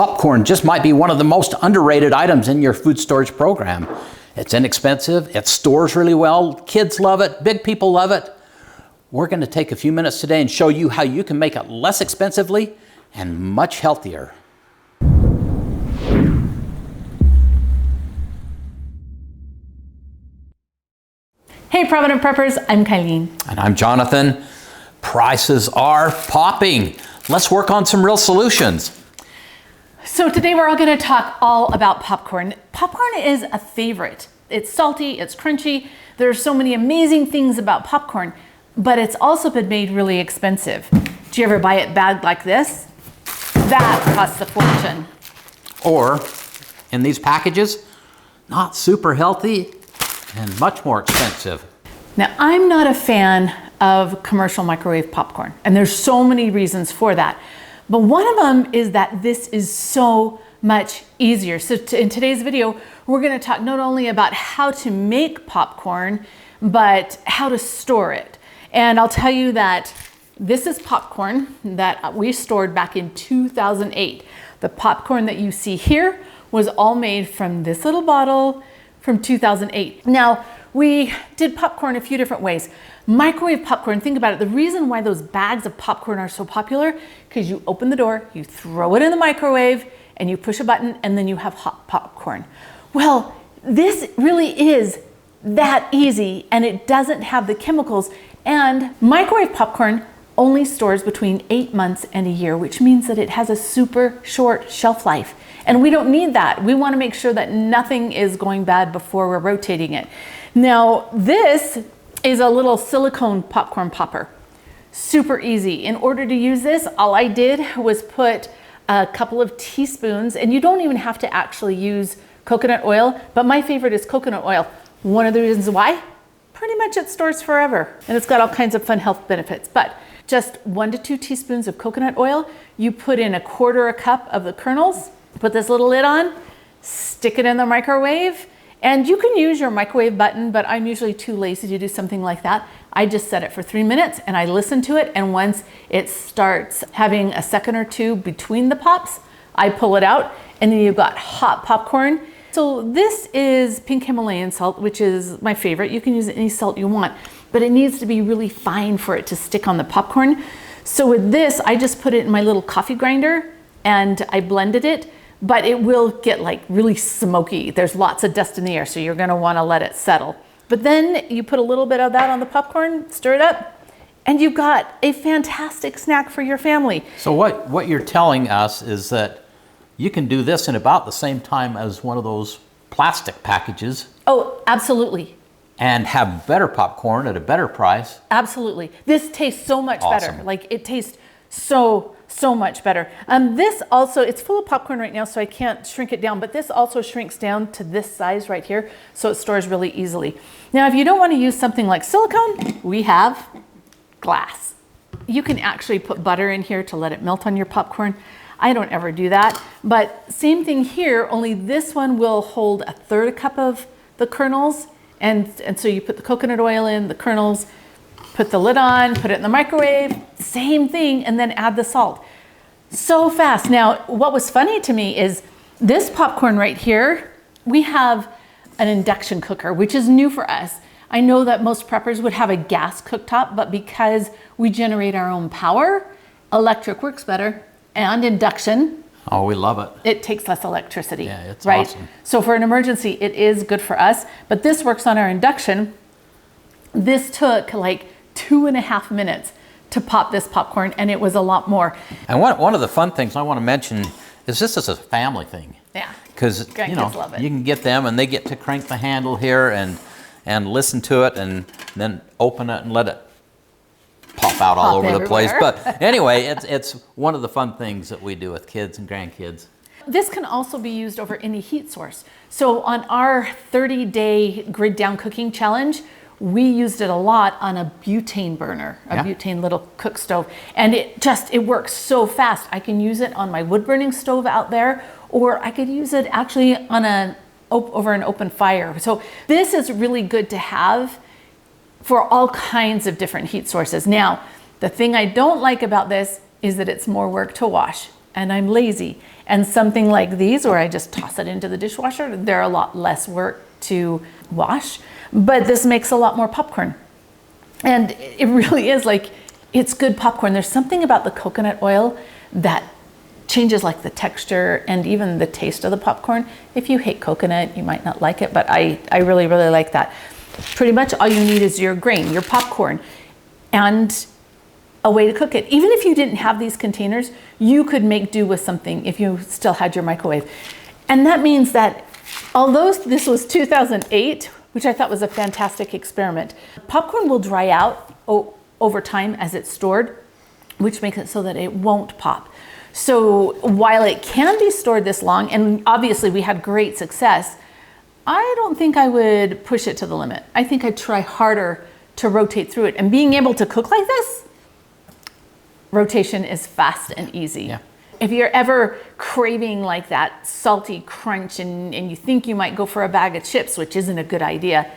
Popcorn just might be one of the most underrated items in your food storage program. It's inexpensive, it stores really well, kids love it, big people love it. We're going to take a few minutes today and show you how you can make it less expensively and much healthier. Hey Provident Preppers, I'm Kylene. And I'm Jonathan. Prices are popping. Let's work on some real solutions. So today we're all going to talk all about popcorn. Popcorn is a favorite. It's salty, it's crunchy. There's so many amazing things about popcorn, but it's also been made really expensive. Do you ever buy it bagged like this? That costs a fortune. Or in these packages, not super healthy and much more expensive. Now, I'm not a fan of commercial microwave popcorn, and there's so many reasons for that. But one of them is that this is so much easier. So in today's video, we're going to talk not only about how to make popcorn, but how to store it. And I'll tell you that this is popcorn that we stored back in 2008. The popcorn that you see here was all made from this little bottle from 2008. Now, we did popcorn a few different ways. Microwave popcorn, think about it. The reason why those bags of popcorn are so popular, because you open the door, you throw it in the microwave, and you push a button, and then you have hot popcorn. Well, this really is that easy, and it doesn't have the chemicals. And microwave popcorn only stores between 8 months and a year, which means that it has a super short shelf life. And we don't need that. We want to make sure that nothing is going bad before we're rotating it. Now, this is a little silicone popcorn popper. Super easy. In order to use this, all I did was put a couple of teaspoons, and you don't even have to actually use coconut oil, but my favorite is coconut oil. One of the reasons why, pretty much it stores forever, and it's got all kinds of fun health benefits. But just 1 to 2 teaspoons of coconut oil, you put in 1/4 cup of the kernels, put this little lid on, stick it in the microwave, and you can use your microwave button, but I'm usually too lazy to do something like that. I just set it for 3 minutes and I listen to it, and once it starts having a second or two between the pops, I pull it out, and then you've got hot popcorn. So this is pink Himalayan salt, which is my favorite. You can use any salt you want, but it needs to be really fine for it to stick on the popcorn. So with this, I just put it in my little coffee grinder and I blended it, but it will get like really smoky. There's lots of dust in the air, so you're gonna wanna let it settle. But then you put a little bit of that on the popcorn, stir it up, and you've got a fantastic snack for your family. So what you're telling us is that you can do this in about the same time as one of those plastic packages. Oh, absolutely. And have better popcorn at a better price. Absolutely. This tastes so much Awesome. better. Like it tastes so much better. This also, it's full of popcorn right now, so I can't shrink it down, but this also shrinks down to this size right here, so it stores really easily. Now, if you don't want to use something like silicone, we have glass. You can actually put butter in here to let it melt on your popcorn. I don't ever do that, but same thing here, only this one will hold 1/3 cup of the kernels, and so you put the coconut oil in, the kernels, put the lid on, put it in the microwave, same thing, and then add the salt. So fast. Now, what was funny to me is this popcorn right here, we have an induction cooker, which is new for us. I know that most preppers would have a gas cooktop, but because we generate our own power, electric works better, and induction. Oh, we love it. It takes less electricity. Yeah, it's right? awesome. So for an emergency, it is good for us, but this works on our induction. This took like 2.5 minutes to pop this popcorn, and it was a lot more. And one of the fun things I want to mention is this is a family thing. Yeah, Because you know, love it. you can get them and they get to crank the handle here and listen to it and then open it and let it pop out all over the place. But anyway, it's one of the fun things that we do with kids and grandkids. This can also be used over any heat source. So on our 30-day grid down cooking challenge, we used it a lot on a butane burner, a butane little cook stove. And it works so fast. I can use it on my wood burning stove out there, or I could use it actually on over an open fire. So this is really good to have for all kinds of different heat sources. Now, the thing I don't like about this is that it's more work to wash. and I'm lazy. And something like these, where I just toss it into the dishwasher, they're a lot less work to wash, but this makes a lot more popcorn. And it really is like, it's good popcorn. There's something about the coconut oil that changes like the texture and even the taste of the popcorn. If you hate coconut, you might not like it, but I really, really like that. Pretty much all you need is your grain, your popcorn, and a way to cook it. Even if you didn't have these containers, you could make do with something if you still had your microwave. And that means that although this was 2008, which I thought was a fantastic experiment, popcorn will dry out over time as it's stored, which makes it so that it won't pop. So while it can be stored this long, and obviously we had great success, I don't think I would push it to the limit. I think I'd try harder to rotate through it. And being able to cook like this, rotation is fast and easy. Yeah. If you're ever craving like that salty crunch and you think you might go for a bag of chips, which isn't a good idea,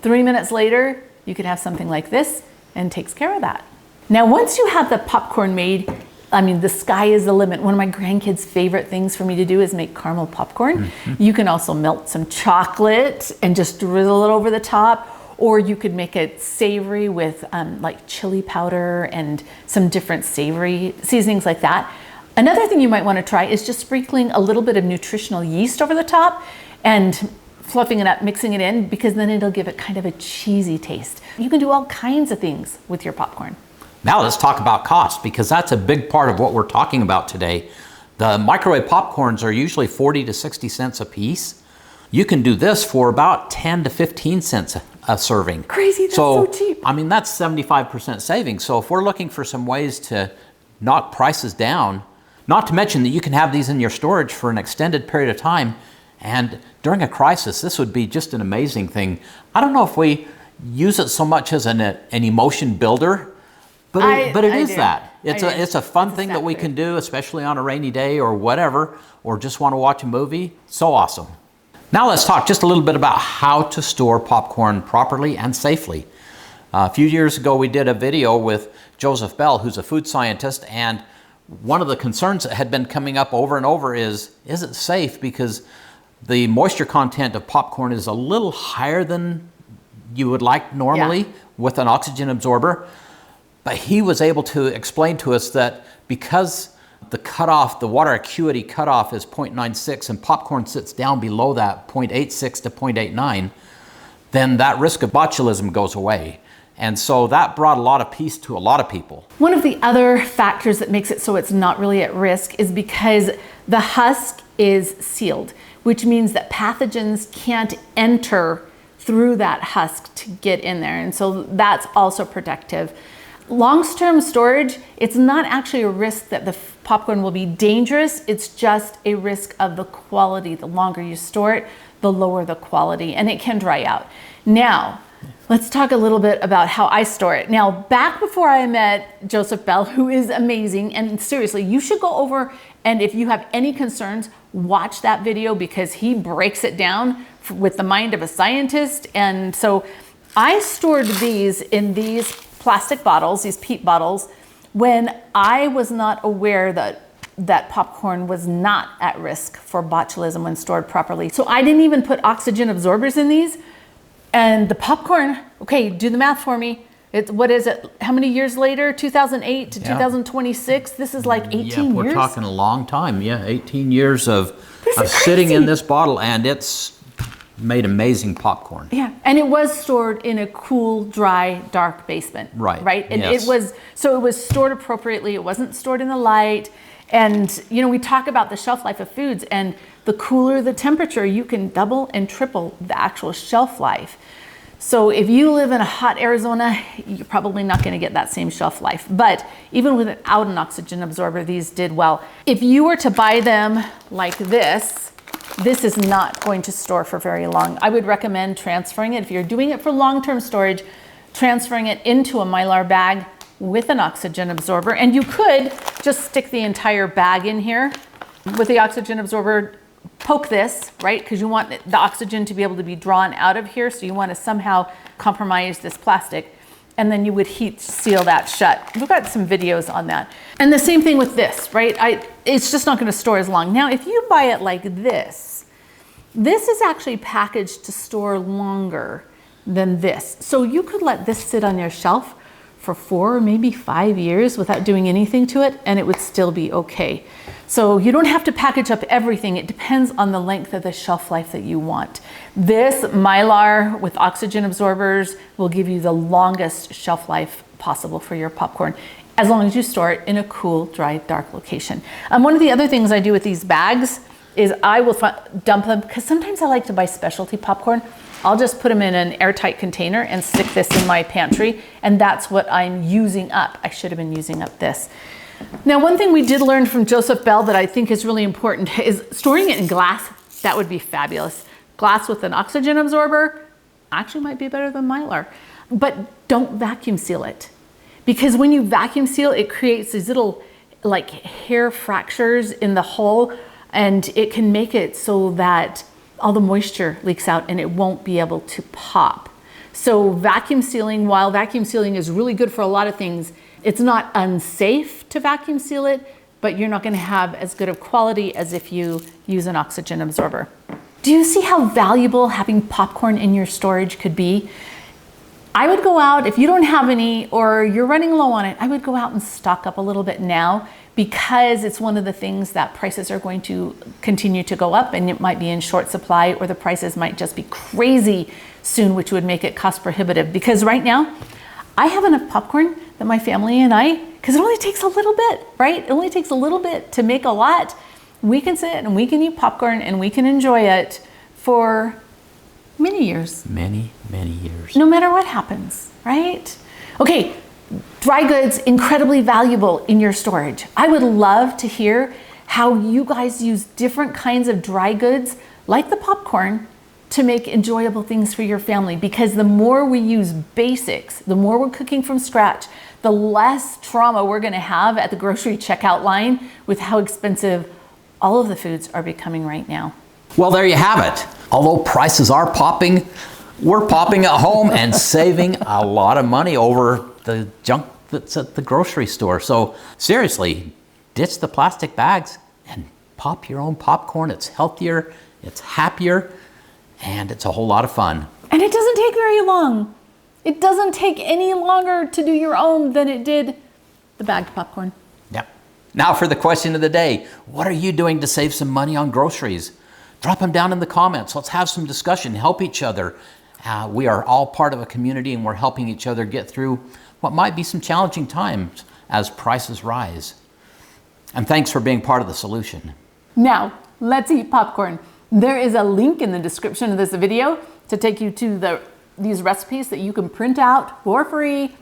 3 minutes later, you could have something like this and takes care of that. Now, once you have the popcorn made, I mean, the sky is the limit. One of my grandkids' favorite things for me to do is make caramel popcorn. Mm-hmm. You can also melt some chocolate and just drizzle it over the top, or you could make it savory with like chili powder and some different savory seasonings like that. Another thing you might want to try is just sprinkling a little bit of nutritional yeast over the top and fluffing it up, mixing it in, because then it'll give it kind of a cheesy taste. You can do all kinds of things with your popcorn. Now let's talk about cost, because that's a big part of what we're talking about today. The microwave popcorns are usually 40 to 60 cents a piece. You can do this for about 10 to 15 cents a serving. Crazy, that's so cheap. I mean, that's 75% savings. So if we're looking for some ways to knock prices down, not to mention that you can have these in your storage for an extended period of time, and during a crisis, this would be just an amazing thing. I don't know if we use it so much as an emotion builder, but it is that. It's a fun thing that we can do, especially on a rainy day or whatever, or just want to watch a movie. So awesome. Now let's talk just a little bit about how to store popcorn properly and safely. A few years ago, we did a video with Joseph Bell, who's a food scientist, and one of the concerns that had been coming up over and over is it safe? Because the moisture content of popcorn is a little higher than you would like normally with an oxygen absorber. But he was able to explain to us that because the cutoff, the water acuity cutoff is 0.96 and popcorn sits down below that 0.86 to 0.89, then that risk of botulism goes away. And so that brought a lot of peace to a lot of people. One of the other factors that makes it so it's not really at risk is because the husk is sealed, which means that pathogens can't enter through that husk to get in there. And so that's also protective. Long-term storage, it's not actually a risk that the popcorn will be dangerous. It's just a risk of the quality. The longer you store it, the lower the quality, and it can dry out. Now, let's talk a little bit about how I store it. Now, back before I met Joseph Bell, who is amazing, and seriously, you should go over, and if you have any concerns, watch that video, because he breaks it down with the mind of a scientist. And so I stored these in these plastic bottles, these peat bottles, when I was not aware that popcorn was not at risk for botulism when stored properly. So I didn't even put oxygen absorbers in these. And the popcorn, okay, do the math for me. What is it? How many years later? 2008 to 2026? This is like 18 years? Yeah, we're talking a long time. Yeah, 18 years of sitting in this bottle, and it's made amazing popcorn. Yeah, and it was stored in a cool, dry, dark basement. Right. And yes. it was stored appropriately. It wasn't stored in the light. And you know, we talk about the shelf life of foods, and the cooler the temperature, you can double and triple the actual shelf life. So if you live in a hot Arizona, you're probably not going to get that same shelf life. But even without an oxygen absorber, these did well. If you were to buy them like this is not going to store for very long. I would recommend transferring it. If you're doing it for long-term storage, transferring it into a Mylar bag with an oxygen absorber. And you could just stick the entire bag in here with the oxygen absorber, poke this, right? Because you want the oxygen to be able to be drawn out of here. So you want to somehow compromise this plastic. and then you would heat seal that shut. We've got some videos on that. And the same thing with this, right? It's just not gonna store as long. Now, if you buy it like this is actually packaged to store longer than this. So you could let this sit on your shelf for 4 or maybe 5 years without doing anything to it, and it would still be okay. So you don't have to package up everything. It depends on the length of the shelf life that you want. This Mylar with oxygen absorbers will give you the longest shelf life possible for your popcorn, as long as you store it in a cool, dry, dark location. One of the other things I do with these bags is I will dump them, because sometimes I like to buy specialty popcorn. I'll just put them in an airtight container and stick this in my pantry, and that's what I'm using up. I should have been using up this. Now, one thing we did learn from Joseph Bell that I think is really important is storing it in glass. That would be fabulous. Glass with an oxygen absorber actually might be better than Mylar. But don't vacuum seal it, because when you vacuum seal, it creates these little like hair fractures in the hull, and it can make it so that all the moisture leaks out and it won't be able to pop. So vacuum sealing, while vacuum sealing is really good for a lot of things, it's not unsafe to vacuum seal it, but you're not gonna have as good of quality as if you use an oxygen absorber. Do you see how valuable having popcorn in your storage could be? I would go out, if you don't have any or you're running low on it, I would go out and stock up a little bit now, because it's one of the things that prices are going to continue to go up, and it might be in short supply, or the prices might just be crazy soon, which would make it cost prohibitive. Because right now, I have enough popcorn that my family and I, because it only takes a little bit, right? It only takes a little bit to make a lot. We can sit and we can eat popcorn and we can enjoy it for many years. Many, many years. No matter what happens, right? Okay. Dry goods, incredibly valuable in your storage. I would love to hear how you guys use different kinds of dry goods, like the popcorn, to make enjoyable things for your family. Because the more we use basics, the more we're cooking from scratch, the less trauma we're gonna have at the grocery checkout line with how expensive all of the foods are becoming right now. Well, there you have it. Although prices are popping, we're popping at home and saving a lot of money over the junk that's at the grocery store. So seriously, ditch the plastic bags and pop your own popcorn. It's healthier, it's happier, and it's a whole lot of fun. And it doesn't take very long. It doesn't take any longer to do your own than it did the bagged popcorn. Yep. Now for the question of the day. What are you doing to save some money on groceries? Drop them down in the comments. Let's have some discussion, help each other. We are all part of a community, and we're helping each other get through what might be some challenging times as prices rise. And thanks for being part of the solution. Now, let's eat popcorn. There is a link in the description of this video to take you to these recipes that you can print out for free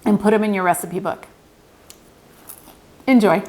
and put them in your recipe book. Enjoy.